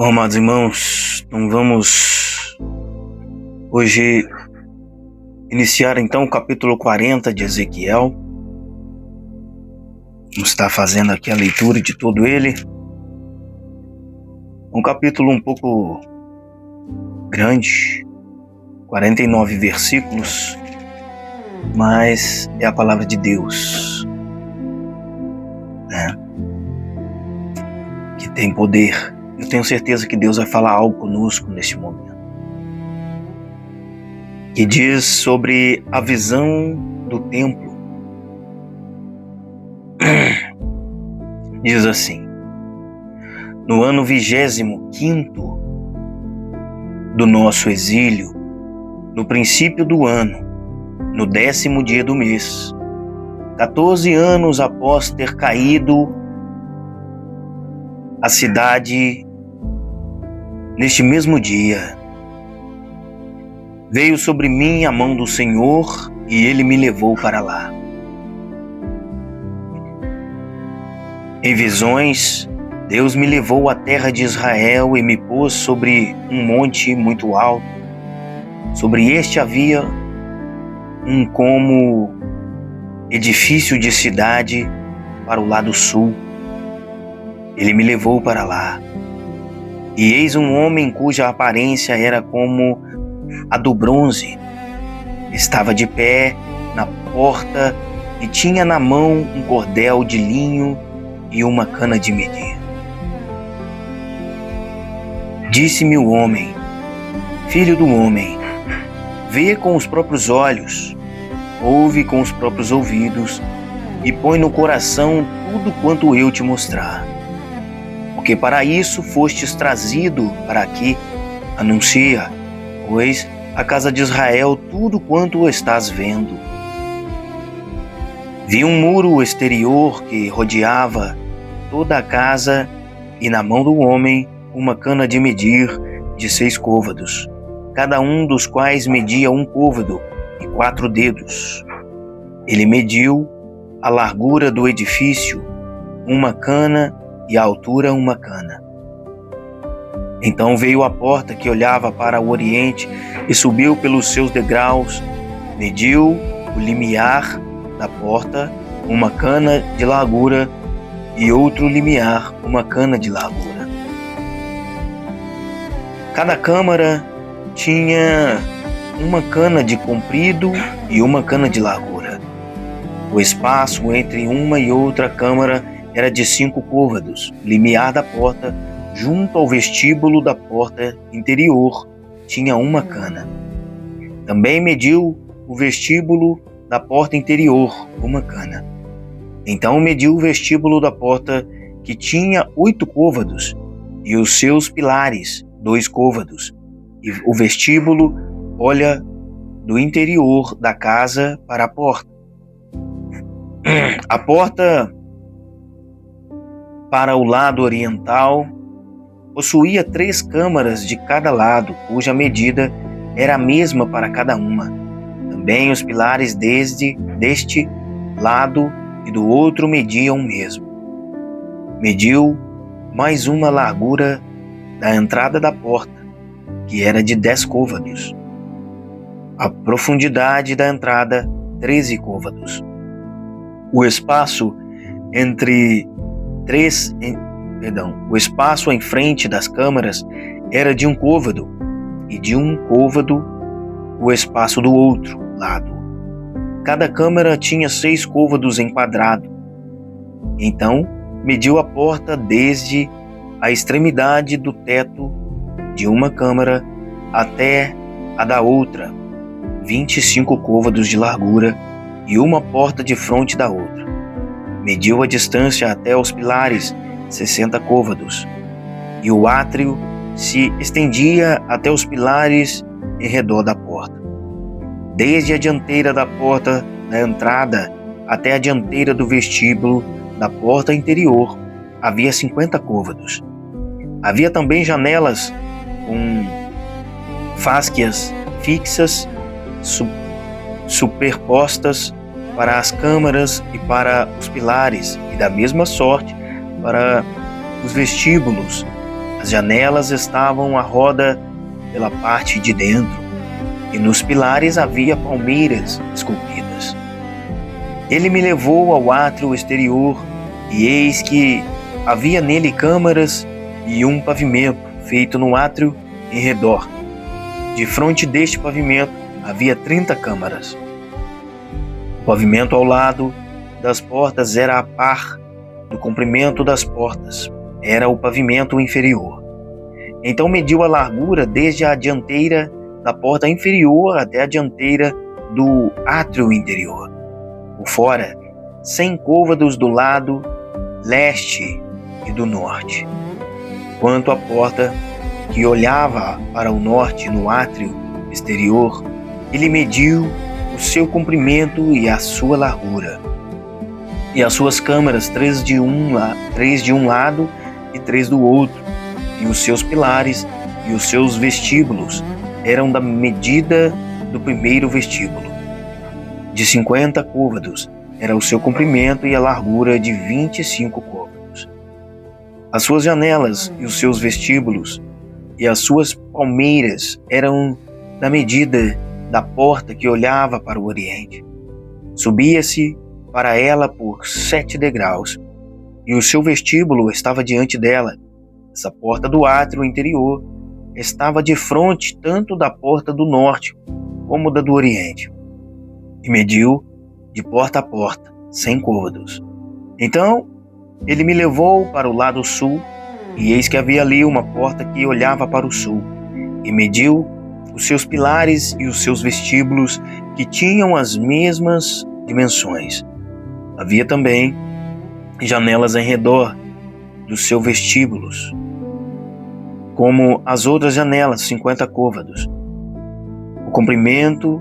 Bom, amados irmãos, então vamos hoje iniciar então o capítulo 40 de Ezequiel. Vamos estar fazendo aqui a leitura de todo ele. Um capítulo um pouco grande, 49 versículos, mas é a palavra de Deus, né? Que tem poder. Eu tenho certeza que Deus vai falar algo conosco neste momento. Que diz sobre a visão do templo. Diz assim: no ano 25º do nosso exílio, no princípio do ano, no 10º dia do mês, 14 anos após ter caído a cidade, neste mesmo dia, veio sobre mim a mão do Senhor e Ele me levou para lá. Em visões, Deus me levou à terra de Israel e me pôs sobre um monte muito alto. Sobre este havia um como edifício de cidade para o lado sul. Ele me levou para lá. E eis um homem cuja aparência era como a do bronze. Estava de pé na porta e tinha na mão um cordel de linho e uma cana de medir. Disse-me o homem: filho do homem, vê com os próprios olhos, ouve com os próprios ouvidos e põe no coração tudo quanto eu te mostrar. Porque para isso fostes trazido para aqui, anuncia, pois, a casa de Israel tudo quanto estás vendo. Vi um muro exterior que rodeava toda a casa e na mão do homem uma cana de medir de 6 côvados, cada um dos quais media 1 côvado e 4 dedos. Ele mediu a largura do edifício, 1 cana, e a altura 1 cana. Então veio a porta que olhava para o oriente e subiu pelos seus degraus, mediu o limiar da porta, 1 cana de largura e outro limiar, 1 cana de largura. Cada câmara tinha 1 cana de comprido e 1 cana de largura. O espaço entre uma e outra câmara era de 5 côvados. O limiar da porta, junto ao vestíbulo da porta interior, tinha 1 cana. Também mediu o vestíbulo da porta interior, 1 cana. Então mediu o vestíbulo da porta, que tinha 8 côvados, e os seus pilares, 2 côvados, e o vestíbulo, olha, do interior da casa para a porta. A porta para o lado oriental possuía 3 câmaras de cada lado, cuja medida era a mesma para cada uma. Também os pilares deste lado e do outro mediam o mesmo. Mediu mais uma largura da entrada da porta, que era de 10 côvados. A profundidade da entrada, 13 côvados. O espaço o espaço em frente das câmaras era de 1 côvado, e de 1 côvado o espaço do outro lado. Cada câmara tinha 6 côvados em quadrado. Então mediu a porta desde a extremidade do teto de uma câmara até a da outra, 25 côvados de largura, e uma porta de fronte da outra. Mediu a distância até os pilares, 60 côvados, e o átrio se estendia até os pilares em redor da porta. Desde a dianteira da porta da entrada até a dianteira do vestíbulo da porta interior havia 50 côvados. Havia também janelas com fásquias fixas superpostas para as câmaras e para os pilares, e da mesma sorte para os vestíbulos As janelas estavam à roda pela parte de dentro, e nos pilares havia palmeiras esculpidas. Ele me levou ao átrio exterior, e eis que havia nele câmaras e um pavimento feito no átrio em redor. De frente deste pavimento havia 30 câmaras. O pavimento ao lado das portas era a par do comprimento das portas, era o pavimento inferior. Então mediu a largura desde a dianteira da porta inferior até a dianteira do átrio interior. Por fora, 100 côvados do lado leste e do norte. Quanto à porta que olhava para o norte no átrio exterior, ele mediu o seu comprimento e a sua largura, e as suas câmaras, 3 de um lado e 3 do outro, e os seus pilares e os seus vestíbulos eram da medida do primeiro vestíbulo. De 50 côvados era o seu comprimento e a largura de 25 côvados. As suas janelas e os seus vestíbulos e as suas palmeiras eram da medida da porta que olhava para o oriente. Subia-se para ela por 7 degraus, e o seu vestíbulo estava diante dela. Essa porta do átrio interior estava de frente tanto da porta do norte como da do oriente, e mediu de porta a porta 100 côvados. Então ele me levou para o lado sul, e eis que havia ali uma porta que olhava para o sul, e mediu os seus pilares e os seus vestíbulos, que tinham as mesmas dimensões. Havia também janelas em redor dos seus vestíbulos, como as outras janelas, 50 côvados. O comprimento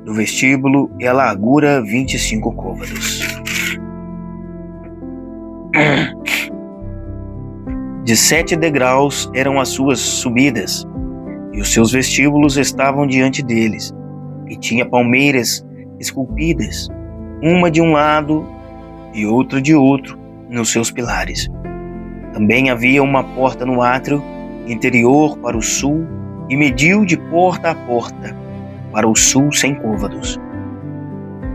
do vestíbulo e a largura, 25 côvados. De 7 degraus eram as suas subidas, e os seus vestíbulos estavam diante deles, e tinha palmeiras esculpidas, uma de um lado e outra de outro, nos seus pilares. Também havia uma porta no átrio interior para o sul, e mediu de porta a porta para o sul 100 côvados.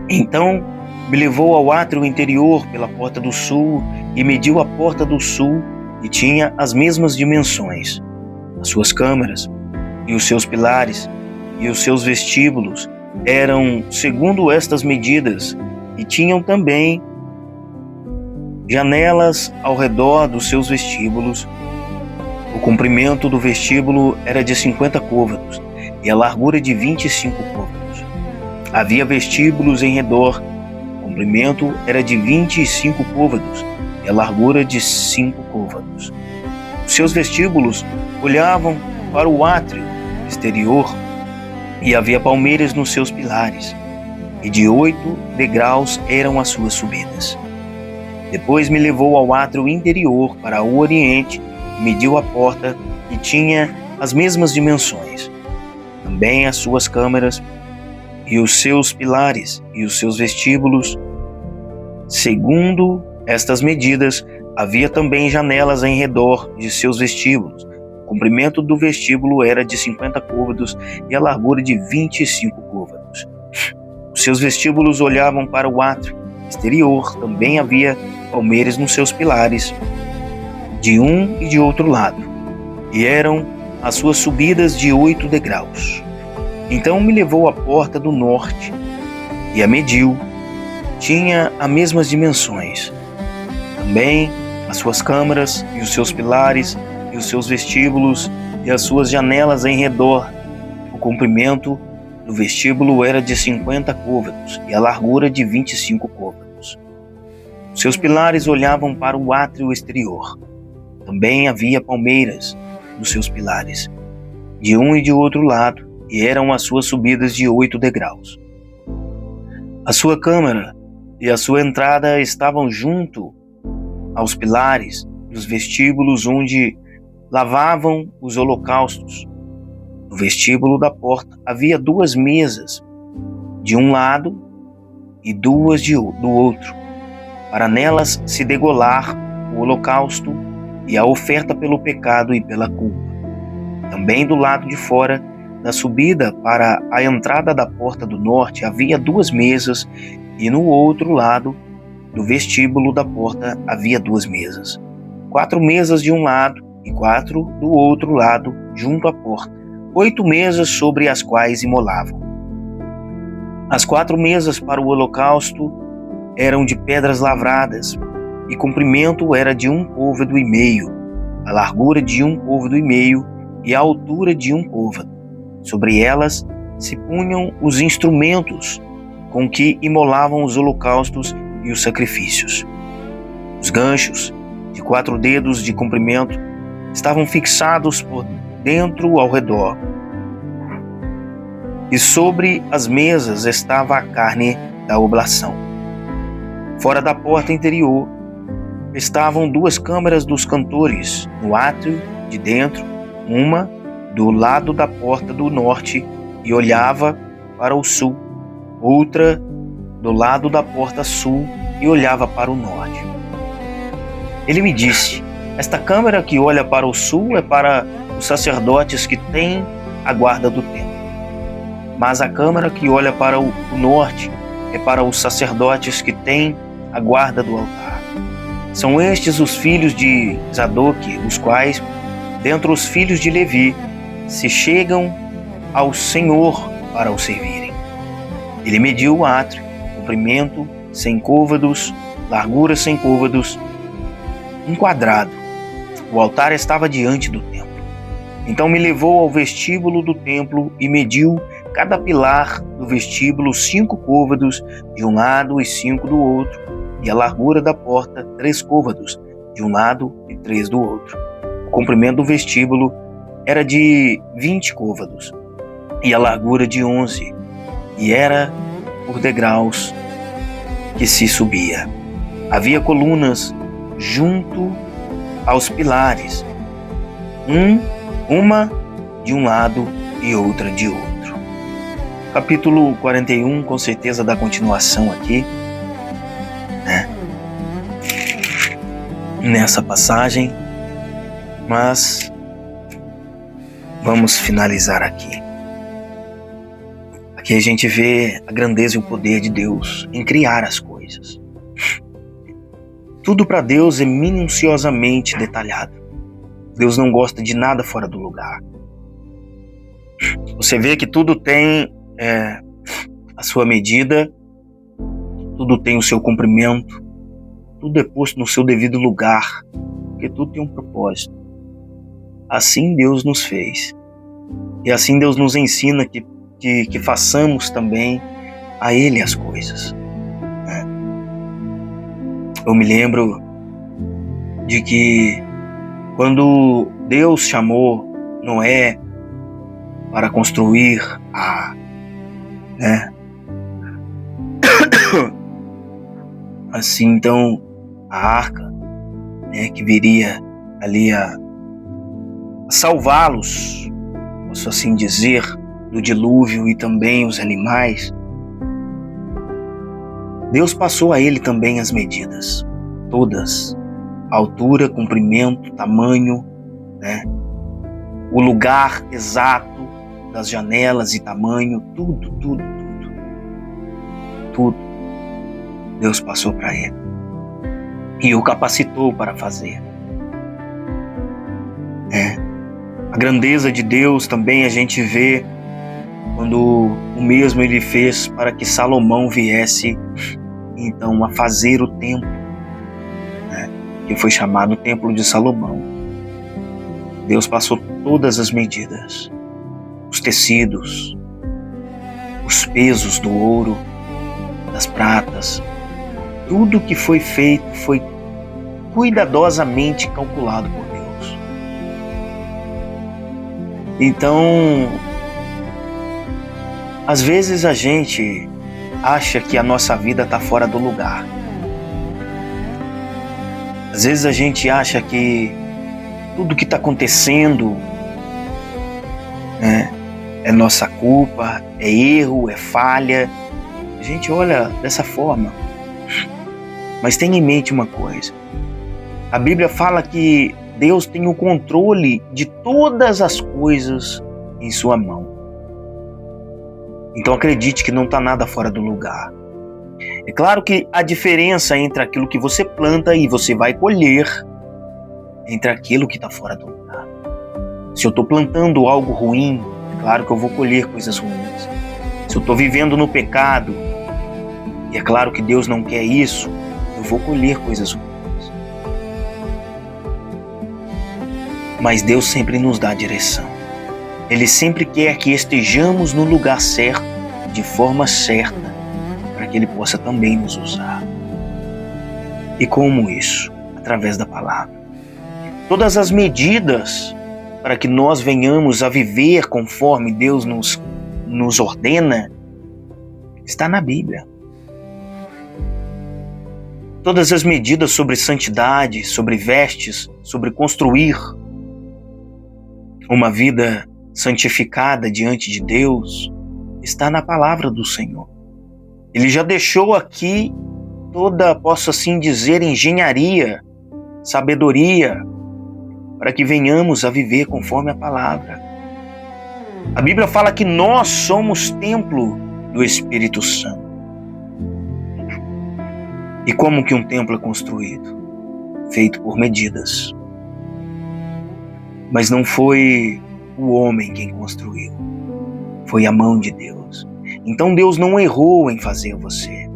Então me levou ao átrio interior pela porta do sul, e mediu a porta do sul, e tinha as mesmas dimensões. As suas câmaras e os seus pilares e os seus vestíbulos eram segundo estas medidas, e tinham também janelas ao redor dos seus vestíbulos. O comprimento do vestíbulo era de 50 côvados e a largura de 25 côvados. Havia vestíbulos em redor. O comprimento era de 25 côvados e a largura de 5 côvados. Os seus vestíbulos olhavam para o átrio exterior, e havia palmeiras nos seus pilares, e de 8 degraus eram as suas subidas. Depois me levou ao átrio interior para o oriente, e mediu a porta, que tinha as mesmas dimensões. Também as suas câmaras e os seus pilares e os seus vestíbulos. Segundo estas medidas, havia também janelas em redor de seus vestíbulos. O comprimento do vestíbulo era de 50 côvados e a largura de 25 côvados. Os seus vestíbulos olhavam para o átrio exterior. Também havia palmeiras nos seus pilares, de um e de outro lado, e eram as suas subidas de 8 degraus. Então me levou à porta do norte, e a mediu. Tinha as mesmas dimensões. Também as suas câmaras e os seus pilares e os seus vestíbulos e as suas janelas em redor. O comprimento do vestíbulo era de 50 côvados e a largura de 25 côvados. Seus pilares olhavam para o átrio exterior. Também havia palmeiras nos seus pilares, de um e de outro lado, e eram as suas subidas de 8 degraus. A sua câmara e a sua entrada estavam junto aos pilares dos vestíbulos onde lavavam os holocaustos. No vestíbulo da porta havia 2 mesas, de um lado e 2 do outro, para nelas se degolar o holocausto e a oferta pelo pecado e pela culpa. Também do lado de fora da subida para a entrada da porta do norte havia 2 mesas, e no outro lado do vestíbulo da porta havia 2 mesas. 4 mesas de um lado e 4 do outro lado, junto à porta. 8 mesas sobre as quais imolavam. As 4 mesas para o holocausto eram de pedras lavradas, e comprimento era de 1 côvado e meio, a largura de 1 côvado e meio e a altura de 1 côvado. Sobre elas se punham os instrumentos com que imolavam os holocaustos e os sacrifícios. Os ganchos, de 4 dedos de comprimento, estavam fixados por dentro ao redor. E sobre as mesas estava a carne da oblação. Fora da porta interior estavam 2 câmaras dos cantores, no átrio de dentro, uma do lado da porta do norte e olhava para o sul, outra do lado da porta sul e olhava para o norte. Ele me disse: esta câmara que olha para o sul é para os sacerdotes que têm a guarda do templo, mas a câmara que olha para o norte é para os sacerdotes que têm a guarda do altar. São estes os filhos de Zadoque, os quais, dentre os filhos de Levi, se chegam ao Senhor para o servirem. Ele mediu o átrio, comprimento 100 côvados, largura 100 côvados, 1 quadrado. O altar estava diante do templo. Então me levou ao vestíbulo do templo e mediu cada pilar do vestíbulo 5 côvados de um lado e 5 do outro, e a largura da porta 3 côvados de um lado e 3 do outro. O comprimento do vestíbulo era de 20 côvados e a largura de 11, e era por degraus que se subia. Havia colunas junto aos pilares, uma de um lado e outra de outro. Capítulo 41, com certeza dá continuação aqui, né? Nessa passagem, mas vamos finalizar aqui. Aqui a gente vê a grandeza e o poder de Deus em criar as coisas. Tudo para Deus é minuciosamente detalhado. Deus não gosta de nada fora do lugar. Você vê que tudo tem a sua medida, tudo tem o seu comprimento, tudo é posto no seu devido lugar, porque tudo tem um propósito. Assim Deus nos fez. E assim Deus nos ensina que façamos também a Ele as coisas. Eu me lembro de que quando Deus chamou Noé para construir assim, então, a arca, que viria ali a salvá-los, posso assim dizer, do dilúvio e também os animais, Deus passou a ele também as medidas, todas, altura, comprimento, tamanho, o lugar exato das janelas e tamanho, tudo. Deus passou para ele e o capacitou para fazer. A grandeza de Deus também a gente vê quando o mesmo ele fez para que Salomão viesse então a fazer o templo, que foi chamado Templo de Salomão. Deus passou todas as medidas, os tecidos, os pesos do ouro, das pratas, tudo que foi feito foi cuidadosamente calculado por Deus. Então, às vezes a gente acha que a nossa vida está fora do lugar. Às vezes a gente acha que tudo que está acontecendo é nossa culpa, é erro, é falha. A gente olha dessa forma. Mas tenha em mente uma coisa. A Bíblia fala que Deus tem o controle de todas as coisas em sua mão. Então acredite que não está nada fora do lugar. É claro que a diferença entre aquilo que você planta e você vai colher, entre aquilo que está fora do lugar. Se eu estou plantando algo ruim, é claro que eu vou colher coisas ruins. Se eu estou vivendo no pecado, e é claro que Deus não quer isso, eu vou colher coisas ruins. Mas Deus sempre nos dá direção. Ele sempre quer que estejamos no lugar certo, de forma certa, para que Ele possa também nos usar. E como isso? Através da palavra. Todas as medidas para que nós venhamos a viver conforme Deus nos ordena, está na Bíblia. Todas as medidas sobre santidade, sobre vestes, sobre construir uma vida santificada diante de Deus, está na palavra do Senhor. Ele já deixou aqui toda, posso assim dizer, engenharia, sabedoria, para que venhamos a viver conforme a palavra. A Bíblia fala que nós somos templo do Espírito Santo. E como que um templo é construído? Feito por medidas. Mas não foi o homem quem construiu, foi a mão de Deus. Então Deus não errou em fazer você.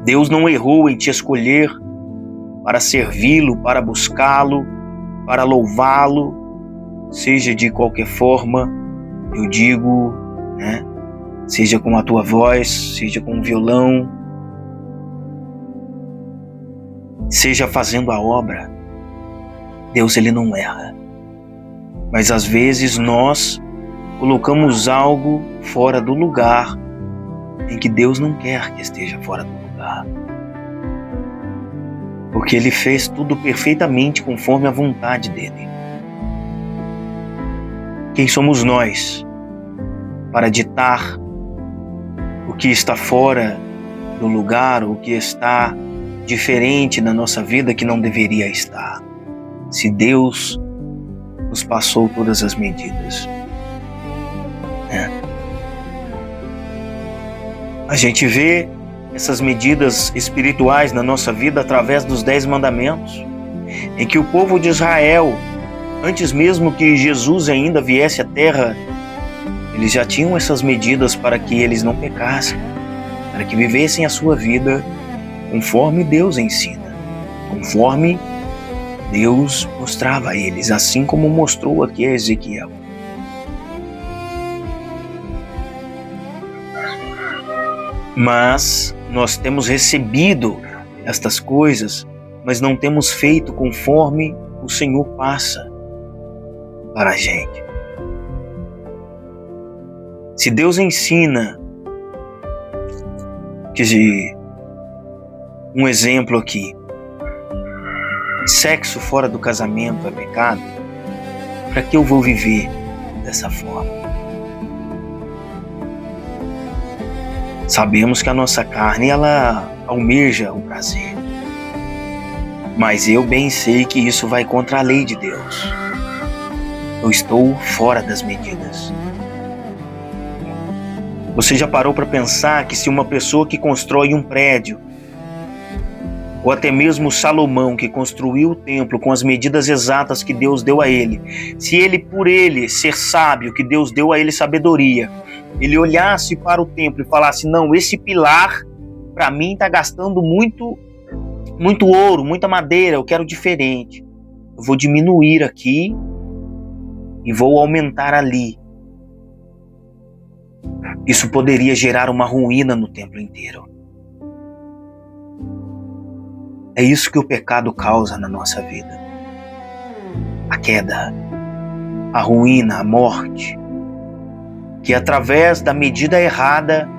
Deus não errou em te escolher para servi-lo, para buscá-lo, para louvá-lo, seja de qualquer forma, eu digo, seja com a tua voz, seja com o violão, seja fazendo a obra. Deus, Ele não erra. Mas às vezes nós colocamos algo fora do lugar em que Deus não quer que esteja fora do lugar. Porque Ele fez tudo perfeitamente conforme a vontade dEle. Quem somos nós para ditar o que está fora do lugar, o que está diferente na nossa vida que não deveria estar? Se Deus nos passou todas as medidas. A gente vê essas medidas espirituais na nossa vida através dos 10 mandamentos, em que o povo de Israel, antes mesmo que Jesus ainda viesse à terra, eles já tinham essas medidas para que eles não pecassem, para que vivessem a sua vida conforme Deus ensina, conforme Deus mostrava a eles, assim como mostrou aqui a Ezequiel. Mas nós temos recebido estas coisas, mas não temos feito conforme o Senhor passa para a gente. Se Deus ensina, um exemplo aqui, sexo fora do casamento é pecado, para que eu vou viver dessa forma? Sabemos que a nossa carne, ela almeja o prazer. Mas eu bem sei que isso vai contra a lei de Deus. Eu estou fora das medidas. Você já parou para pensar que se uma pessoa que constrói um prédio, ou até mesmo Salomão, que construiu o templo com as medidas exatas que Deus deu a ele, se ele, por ele ser sábio, que Deus deu a ele sabedoria, ele olhasse para o templo e falasse, não, esse pilar, para mim, está gastando muito ouro, muita madeira, eu quero diferente. Eu vou diminuir aqui e vou aumentar ali. Isso poderia gerar uma ruína no templo inteiro. É isso que o pecado causa na nossa vida. A queda, a ruína, a morte. Que através da medida errada,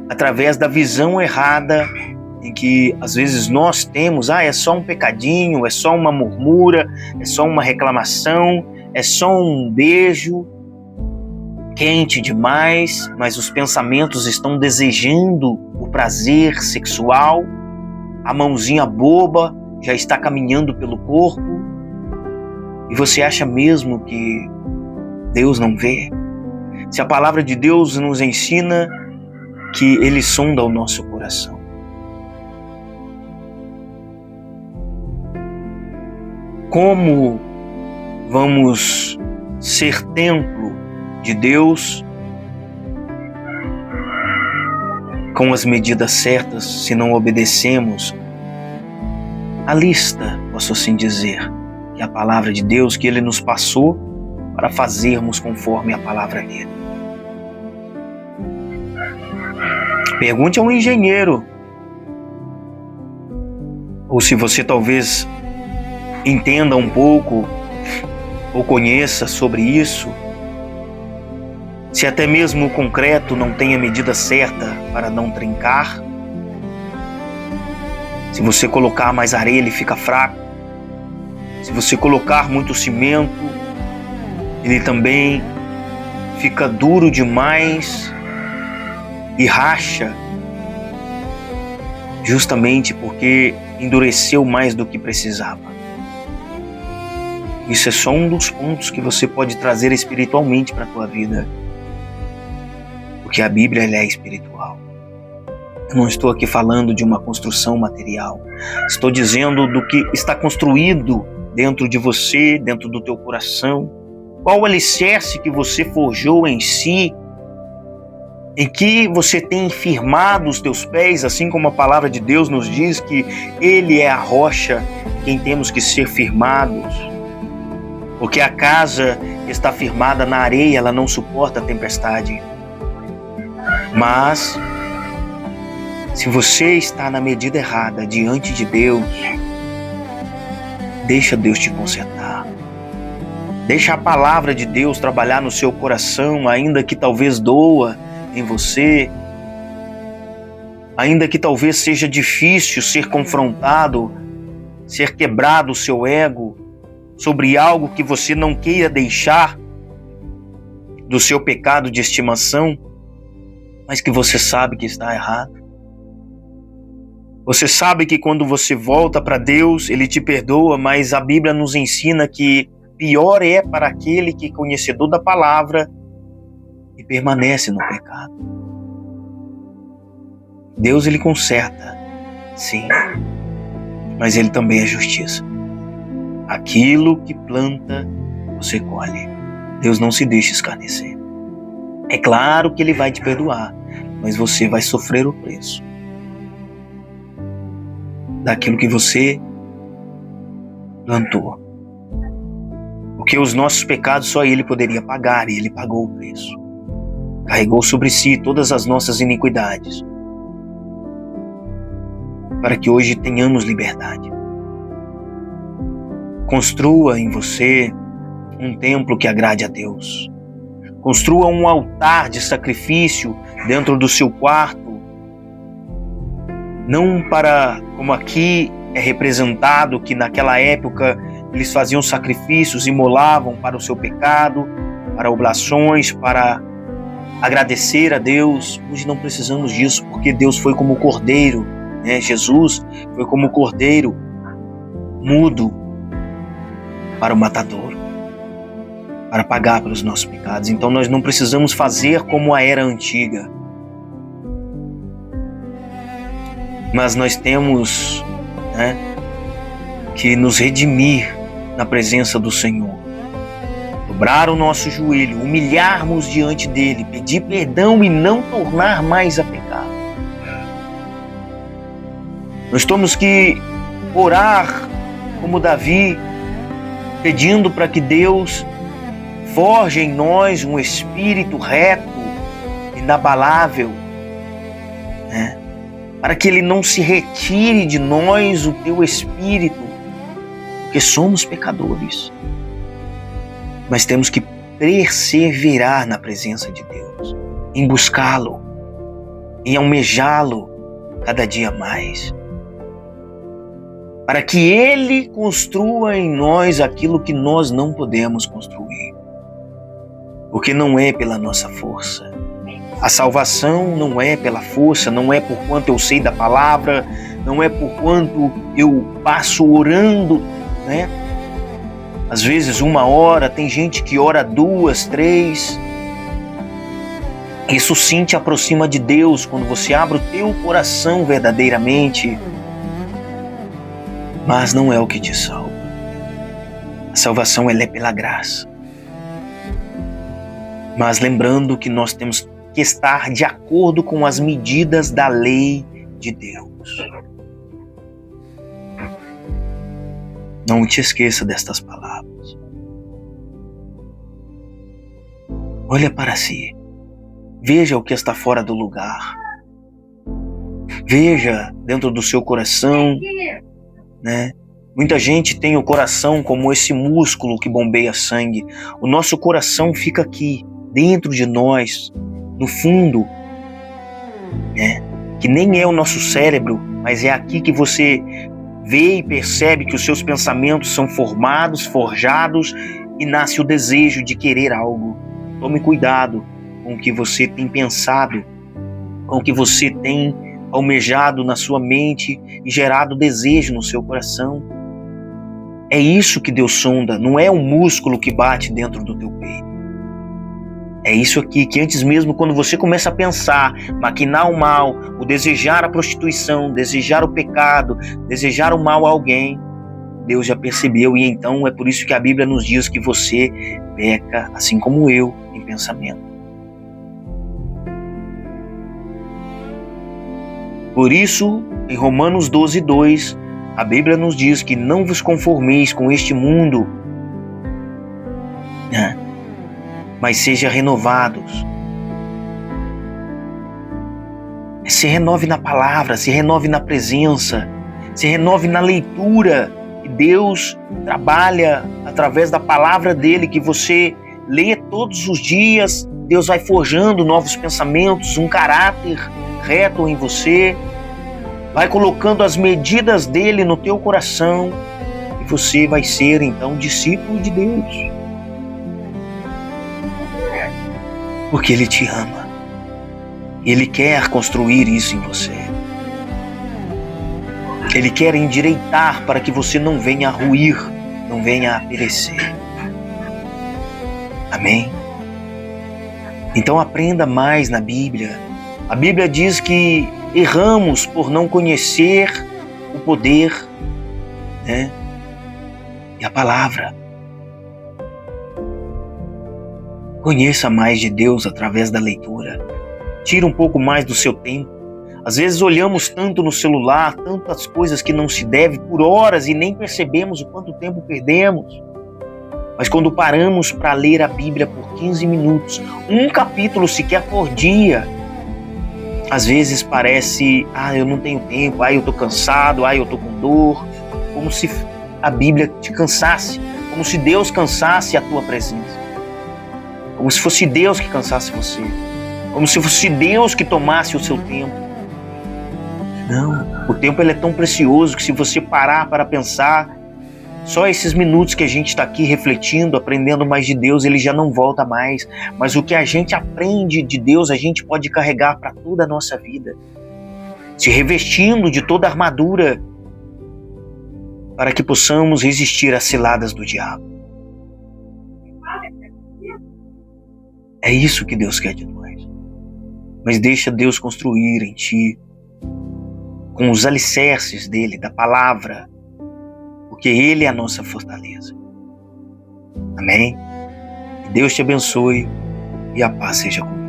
através da visão errada, em que às vezes nós temos, é só um pecadinho, é só uma murmura, é só uma reclamação, é só um beijo quente demais, mas os pensamentos estão desejando o prazer sexual, a mãozinha boba já está caminhando pelo corpo, E você acha mesmo que Deus não vê? Se a palavra de Deus nos ensina que Ele sonda o nosso coração. Como vamos ser templo de Deus com as medidas certas se não obedecemos a lista, posso assim dizer, que é a palavra de Deus que Ele nos passou para fazermos conforme a palavra dele? Pergunte a um engenheiro, ou se você talvez entenda um pouco ou conheça sobre isso, se até mesmo o concreto não tem a medida certa para não trincar, se você colocar mais areia ele fica fraco, se você colocar muito cimento ele também fica duro demais e racha, justamente porque endureceu mais do que precisava. Isso é só um dos pontos que você pode trazer espiritualmente para a tua vida. Porque a Bíblia ela é espiritual. Eu não estou aqui falando de uma construção material. Estou dizendo do que está construído dentro de você, dentro do teu coração. Qual o alicerce que você forjou em si, em que você tem firmado os teus pés, assim como a palavra de Deus nos diz que Ele é a rocha em quem temos que ser firmados. Porque a casa que está firmada na areia, ela não suporta a tempestade. Mas, se você está na medida errada diante de Deus, deixa Deus te consertar. Deixa a palavra de Deus trabalhar no seu coração, ainda que talvez doa em você, ainda que talvez seja difícil ser confrontado, ser quebrado o seu ego, sobre algo que você não queira deixar do seu pecado de estimação, mas que você sabe que está errado. Você sabe que quando você volta para Deus, Ele te perdoa, mas a Bíblia nos ensina que pior é para aquele que é conhecedor da palavra e permanece no pecado. Deus, Ele conserta, sim, mas Ele também é justiça. Aquilo que planta, você colhe. Deus não se deixa escarnecer. É claro que Ele vai te perdoar, mas você vai sofrer o preço daquilo que você plantou. Porque os nossos pecados só Ele poderia pagar, e Ele pagou o preço. Carregou sobre si todas as nossas iniquidades, para que hoje tenhamos liberdade. Construa em você um templo que agrade a Deus. Construa um altar de sacrifício dentro do seu quarto. Não para, como aqui é representado, que naquela época eles faziam sacrifícios, imolavam para o seu pecado, para oblações, para agradecer a Deus. Hoje não precisamos disso, porque Deus foi como o cordeiro, né? Jesus foi como o cordeiro mudo para o matador, para pagar pelos nossos pecados. Então nós não precisamos fazer como a era antiga, mas nós temos, né, que nos redimir na presença do Senhor, dobrar o nosso joelho, humilharmos diante dele, pedir perdão e não tornar mais a pecar. Nós temos que orar como Davi, pedindo para que Deus forje em nós um espírito reto, inabalável, né? Para que Ele não se retire de nós o teu espírito, porque somos pecadores. Mas temos que perseverar na presença de Deus, em buscá-lo, em almejá-lo cada dia mais, para que Ele construa em nós aquilo que nós não podemos construir, porque não é pela nossa força. A salvação não é pela força, não é por quanto eu sei da palavra, não é por quanto eu passo orando, né? às vezes 1 hora, tem gente que ora 2, 3. Isso sim te aproxima de Deus quando você abre o teu coração verdadeiramente. Mas não é o que te salva. A salvação ela é pela graça. Mas lembrando que nós temos que estar de acordo com as medidas da lei de Deus. Não te esqueça destas palavras. Olha para si. Veja o que está fora do lugar. Veja dentro do seu coração, né? Muita gente tem o coração como esse músculo que bombeia sangue. O nosso coração fica aqui, dentro de nós, no fundo, né? Que nem é o nosso cérebro, mas é aqui que você vê e percebe que os seus pensamentos são formados, forjados e nasce o desejo de querer algo. Tome cuidado com o que você tem pensado, com o que você tem almejado na sua mente e gerado desejo no seu coração. É isso que Deus sonda, não é um músculo que bate dentro do teu peito. É isso aqui que antes mesmo, quando você começa a pensar, maquinar o mal, o desejar a prostituição, desejar o pecado, desejar o mal a alguém, Deus já percebeu, e então é por isso que a Bíblia nos diz que você peca, assim como eu, em pensamento. Por isso, em Romanos 12:2, a Bíblia nos diz que não vos conformeis com este mundo, mas sejam renovados. Se renove na palavra, se renove na presença, se renove na leitura. E Deus trabalha através da palavra dele, que você lê todos os dias. Deus vai forjando novos pensamentos, um caráter reto em você, vai colocando as medidas dele no teu coração, e você vai ser então discípulo de Deus. Porque Ele te ama. Ele quer construir isso em você. Ele quer endireitar para que você não venha a ruir, não venha a perecer. Amém? Então aprenda mais na Bíblia. A Bíblia diz que erramos por não conhecer o poder, né? E a palavra. Conheça mais de Deus através da leitura. Tira um pouco mais do seu tempo. Às vezes olhamos tanto no celular, tantas coisas que não se deve por horas e nem percebemos o quanto tempo perdemos. Mas quando paramos para ler a Bíblia por 15 minutos, um capítulo sequer por dia, às vezes parece, eu não tenho tempo, eu estou cansado, eu estou com dor, como se a Bíblia te cansasse, como se Deus cansasse a tua presença. Como se fosse Deus que cansasse você. Como se fosse Deus que tomasse o seu tempo. Não, o tempo ele é tão precioso que se você parar para pensar, só esses minutos que a gente está aqui refletindo, aprendendo mais de Deus, ele já não volta mais. Mas o que a gente aprende de Deus, a gente pode carregar para toda a nossa vida. Se revestindo de toda a armadura para que possamos resistir às ciladas do diabo. É isso que Deus quer de nós. Mas deixa Deus construir em ti, com os alicerces dele, da palavra, porque ele é a nossa fortaleza. Amém? Que Deus te abençoe e a paz seja com você.